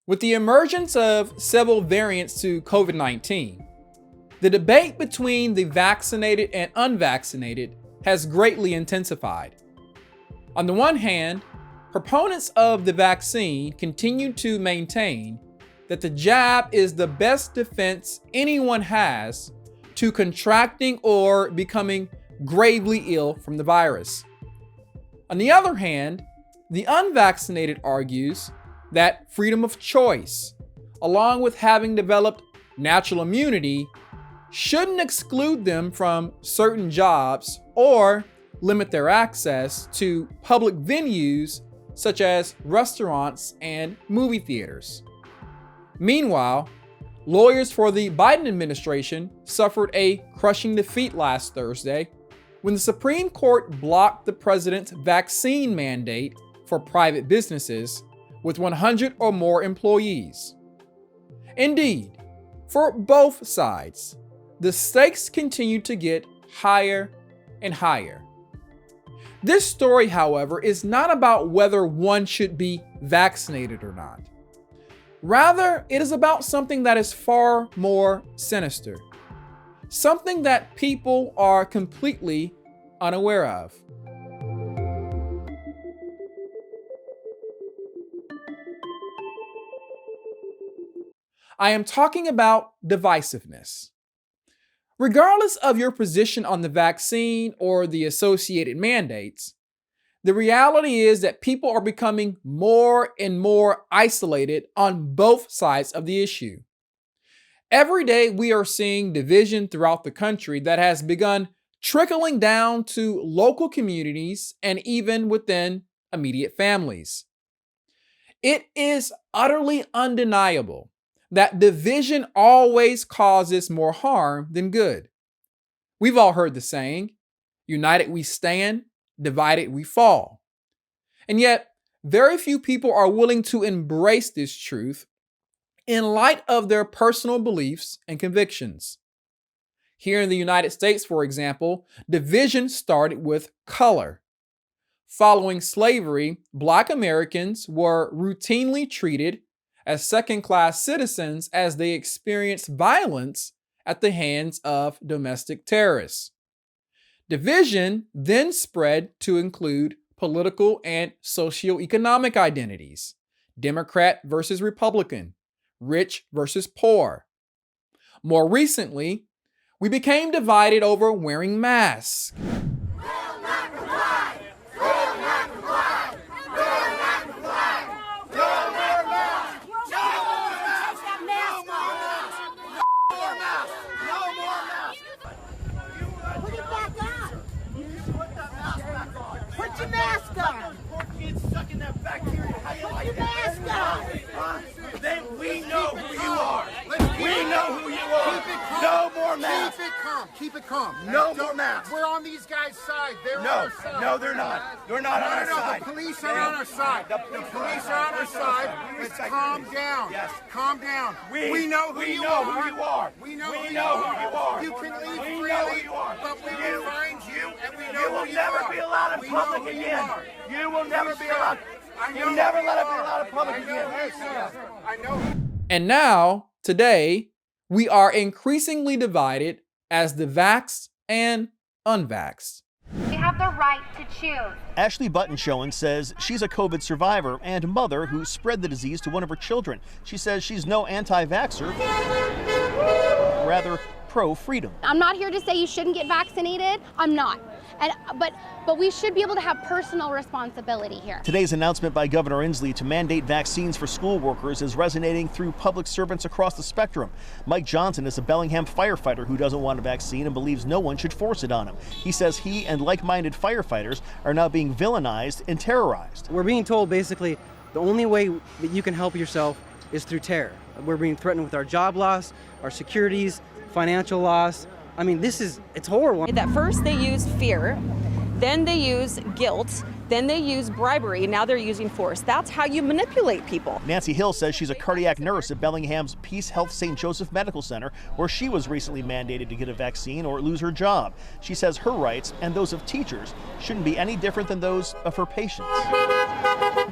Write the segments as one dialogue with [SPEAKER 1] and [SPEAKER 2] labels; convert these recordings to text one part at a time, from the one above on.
[SPEAKER 1] With the emergence of several variants to COVID-19, the debate between the vaccinated and unvaccinated has greatly intensified. On the one hand, proponents of the vaccine continue to maintain that the jab is the best defense anyone has to contracting or becoming gravely ill from the virus. On the other hand, the unvaccinated argues that freedom of choice, along with having developed natural immunity, shouldn't exclude them from certain jobs or limit their access to public venues such as restaurants and movie theaters. Meanwhile, lawyers for the Biden administration suffered a crushing defeat last Thursday when the Supreme Court blocked the president's vaccine mandate for private businesses with 100 or more employees. Indeed, for both sides, the stakes continue to get higher and higher. This story, however, is not about whether one should be vaccinated or not. Rather, it is about something that is far more sinister, something that people are completely unaware of. I am talking about divisiveness. Regardless of your position on the vaccine or the associated mandates, the reality is that people are becoming more and more isolated on both sides of the issue. Every day we are seeing division throughout the country that has begun trickling down to local communities and even within immediate families. It is utterly undeniable that division always causes more harm than good. We've all heard the saying, united we stand, divided we fall. And yet, very few people are willing to embrace this truth in light of their personal beliefs and convictions. Here in the United States, for example, division started with color. Following slavery, Black Americans were routinely treated as second-class citizens as they experienced violence at the hands of domestic terrorists. Division then spread to include political and socioeconomic identities, Democrat versus Republican, rich versus poor. More recently, we became divided over wearing masks.
[SPEAKER 2] Then we know who you are. We know who you are. No more masks.
[SPEAKER 3] Keep it calm. Keep it calm.
[SPEAKER 2] No more masks.
[SPEAKER 3] We're on these guys' side. They're on
[SPEAKER 2] No,
[SPEAKER 3] our side.
[SPEAKER 2] no, they're not. They're not on our side.
[SPEAKER 3] The police are on our side. The police are on our side. Let's calm down.
[SPEAKER 2] Yes.
[SPEAKER 3] Calm down.
[SPEAKER 2] We
[SPEAKER 3] know who you are. We know who you are. You can leave freely, but we will find you, and we know who you are.
[SPEAKER 2] You will never be allowed in public again. You will never be allowed. You never let it be allowed in public again.
[SPEAKER 3] I know.
[SPEAKER 1] And now, today, we are increasingly divided as the vaxxed and unvaxxed.
[SPEAKER 4] We have the right to choose.
[SPEAKER 5] Ashley Buttonshowen says she's a COVID survivor and mother who spread the disease to one of her children. She says she's no anti-vaxxer, rather pro-freedom.
[SPEAKER 4] I'm not here to say you shouldn't get vaccinated. I'm not. But we should be able to have personal responsibility here.
[SPEAKER 5] Today's announcement by Governor Inslee to mandate vaccines for school workers is resonating through public servants across the spectrum. Mike Johnson is a Bellingham firefighter who doesn't want a vaccine and believes no one should force it on him. He says he and like-minded firefighters are now being villainized and terrorized.
[SPEAKER 6] We're being told basically the only way that you can help yourself is through terror. We're being threatened with our job loss, our securities, financial loss. I mean, it's horrible.
[SPEAKER 7] At first they used fear, then they use guilt, then they use bribery, and now they're using force. That's how you manipulate people.
[SPEAKER 5] Nancy Hill says she's a cardiac nurse at Bellingham's Peace Health St. Joseph Medical Center, where she was recently mandated to get a vaccine or lose her job. She says her rights and those of teachers shouldn't be any different than those of her patients.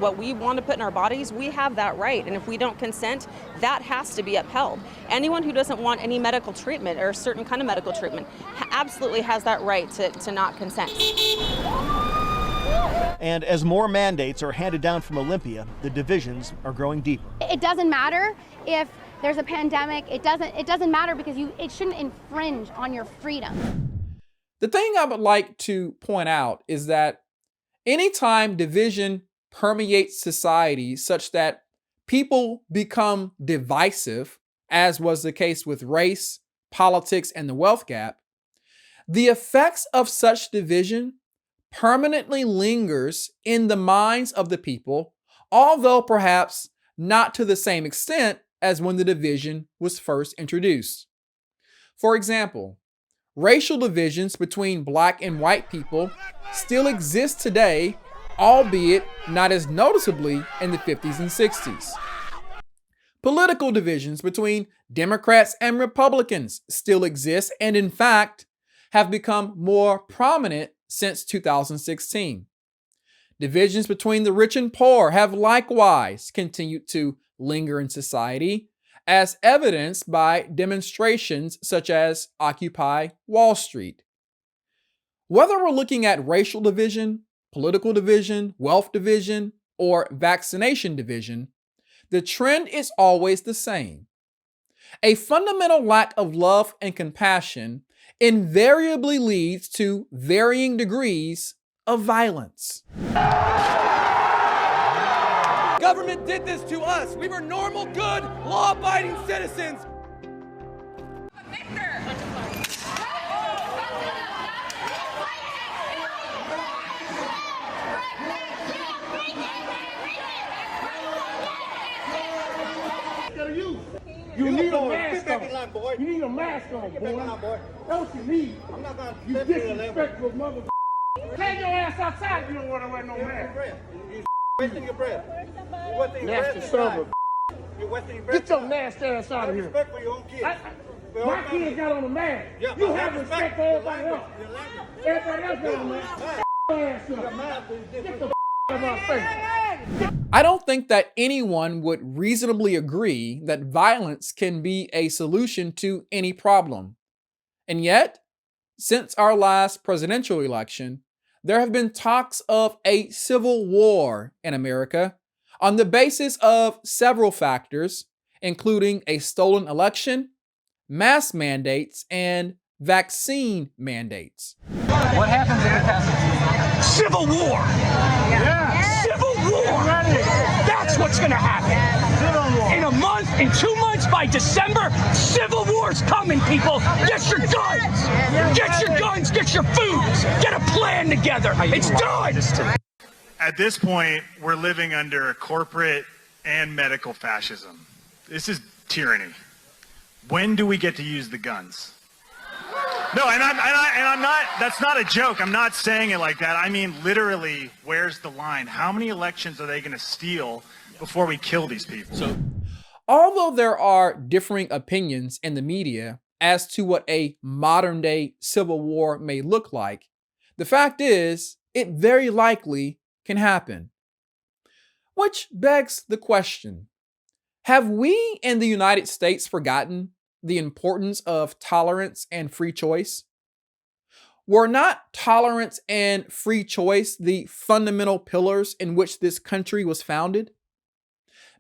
[SPEAKER 7] what we want to put in our bodies, we have that right. And if we don't consent, that has to be upheld. Anyone who doesn't want any medical treatment or a certain kind of medical treatment absolutely has that right to not consent.
[SPEAKER 5] And as more mandates are handed down from Olympia, the divisions are growing deeper.
[SPEAKER 4] It doesn't matter if there's a pandemic. It doesn't matter because it shouldn't infringe on your freedom.
[SPEAKER 1] The thing I would like to point out is that anytime division permeates society such that people become divisive, as was the case with race, politics, and the wealth gap, the effects of such division permanently lingers in the minds of the people, although perhaps not to the same extent as when the division was first introduced. For example, racial divisions between black and white people still exist today, albeit not as noticeably in the 50s and 60s. Political divisions between Democrats and Republicans still exist and, in fact, have become more prominent since 2016. Divisions between the rich and poor have likewise continued to linger in society, as evidenced by demonstrations such as Occupy Wall Street. Whether we're looking at racial division, political division, wealth division, or vaccination division, the trend is always the same. A fundamental lack of love and compassion invariably leads to varying degrees of violence.
[SPEAKER 2] Government did this to us. We were normal, good, law-abiding citizens.
[SPEAKER 3] You need a mask on. You need a mask on, boy. That's what you need. I'm not gonna you disrespectful mother. Take your ass outside if you don't want to wear no mask. You're wasting your breath. You're wasting your breath. Nasty son. You're wasting your breath. Get your nasty ass out of here. Respect for your own kids. My kids got on a mask. Yeah, you have respect for everybody else. Everybody else got on a mask. Get the out of my face.
[SPEAKER 1] I don't think that anyone would reasonably agree that violence can be a solution to any problem. And yet, since our last presidential election, there have been talks of a civil war in America on the basis of several factors, including a stolen election, mask mandates, and vaccine mandates.
[SPEAKER 2] What happens if it passes?
[SPEAKER 3] Civil war. Yeah. Civil war. That's what's going to happen. In a month, in 2 months, by December, civil war's coming, people. Get your guns. Get your guns. Get your food. Get a plan together. It's done.
[SPEAKER 8] At this point, we're living under corporate and medical fascism. This is tyranny. When do we get to use the guns? No, and I'm not, that's not a joke. I'm not saying it like that. I mean, literally, where's the line? How many elections are they going to steal before we kill these people?
[SPEAKER 1] So, although there are differing opinions in the media as to what a modern day civil war may look like, the fact is, it very likely can happen. Which begs the question, have we in the United States forgotten the importance of tolerance and free choice? Were not tolerance and free choice the fundamental pillars in which this country was founded?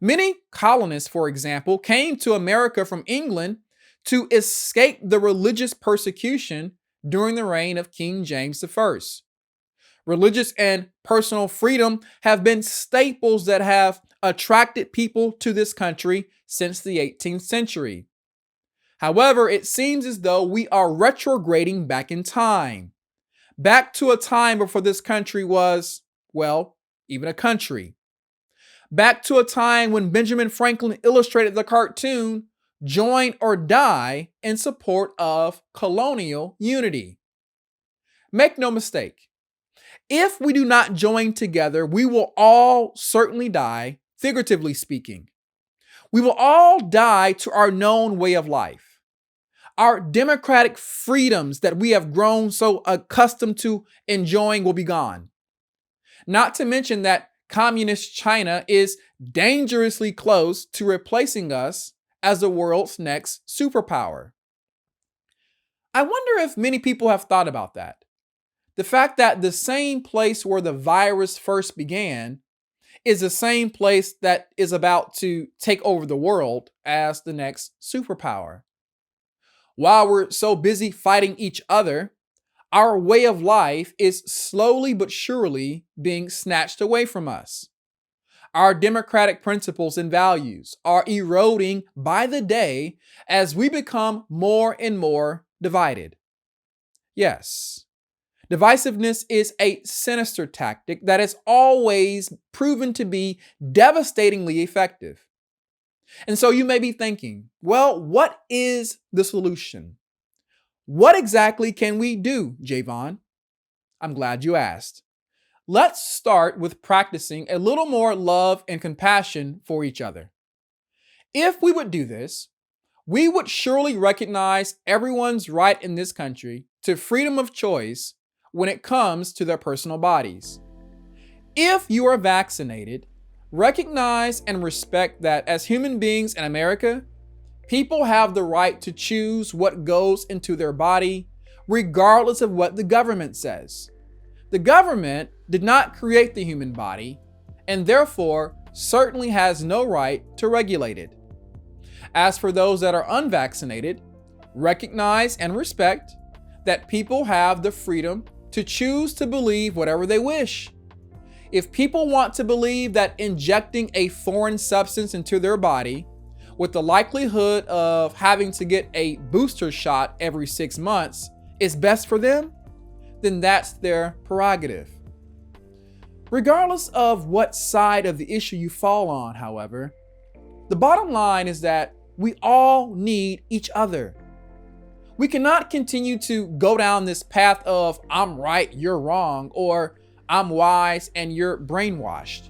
[SPEAKER 1] Many colonists, for example, came to America from England to escape the religious persecution during the reign of King James I. Religious and personal freedom have been staples that have attracted people to this country since the 18th century. However, it seems as though we are retrograding back in time, back to a time before this country was, well, even a country. Back to a time when Benjamin Franklin illustrated the cartoon, "Join or Die," in support of colonial unity. Make no mistake, if we do not join together, we will all certainly die, figuratively speaking. We will all die to our known way of life. Our democratic freedoms that we have grown so accustomed to enjoying will be gone. Not to mention that communist China is dangerously close to replacing us as the world's next superpower. I wonder if many people have thought about that. The fact that the same place where the virus first began is the same place that is about to take over the world as the next superpower. While we're so busy fighting each other, our way of life is slowly but surely being snatched away from us. Our democratic principles and values are eroding by the day as we become more and more divided. Yes, divisiveness is a sinister tactic that has always proven to be devastatingly effective. And so you may be thinking, well, what is the solution? What exactly can we do, Javon? I'm glad you asked. Let's start with practicing a little more love and compassion for each other. If we would do this, we would surely recognize everyone's right in this country to freedom of choice when it comes to their personal bodies. If you are vaccinated, recognize and respect that as human beings in America, people have the right to choose what goes into their body, regardless of what the government says. The government did not create the human body, and therefore certainly has no right to regulate it. As for those that are unvaccinated, recognize and respect that people have the freedom to choose to believe whatever they wish. If people want to believe that injecting a foreign substance into their body with the likelihood of having to get a booster shot every 6 months is best for them, then that's their prerogative. Regardless of what side of the issue you fall on, however, the bottom line is that we all need each other. We cannot continue to go down this path of I'm right, you're wrong, or I'm wise and you're brainwashed.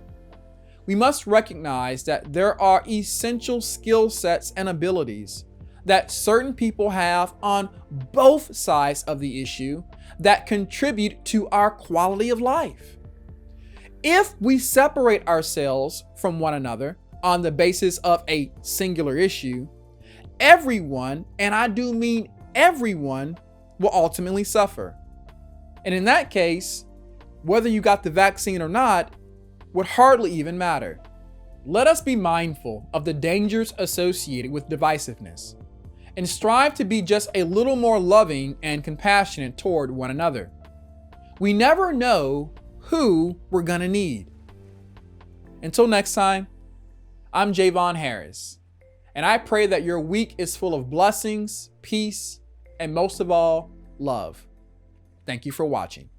[SPEAKER 1] We must recognize that there are essential skill sets and abilities that certain people have on both sides of the issue that contribute to our quality of life. If we separate ourselves from one another on the basis of a singular issue, everyone, and I do mean everyone, will ultimately suffer. And in that case, whether you got the vaccine or not would hardly even matter. Let us be mindful of the dangers associated with divisiveness and strive to be just a little more loving and compassionate toward one another. We never know who we're gonna need. Until next time, I'm Javon Harris, and I pray that your week is full of blessings, peace, and most of all, love. Thank you for watching.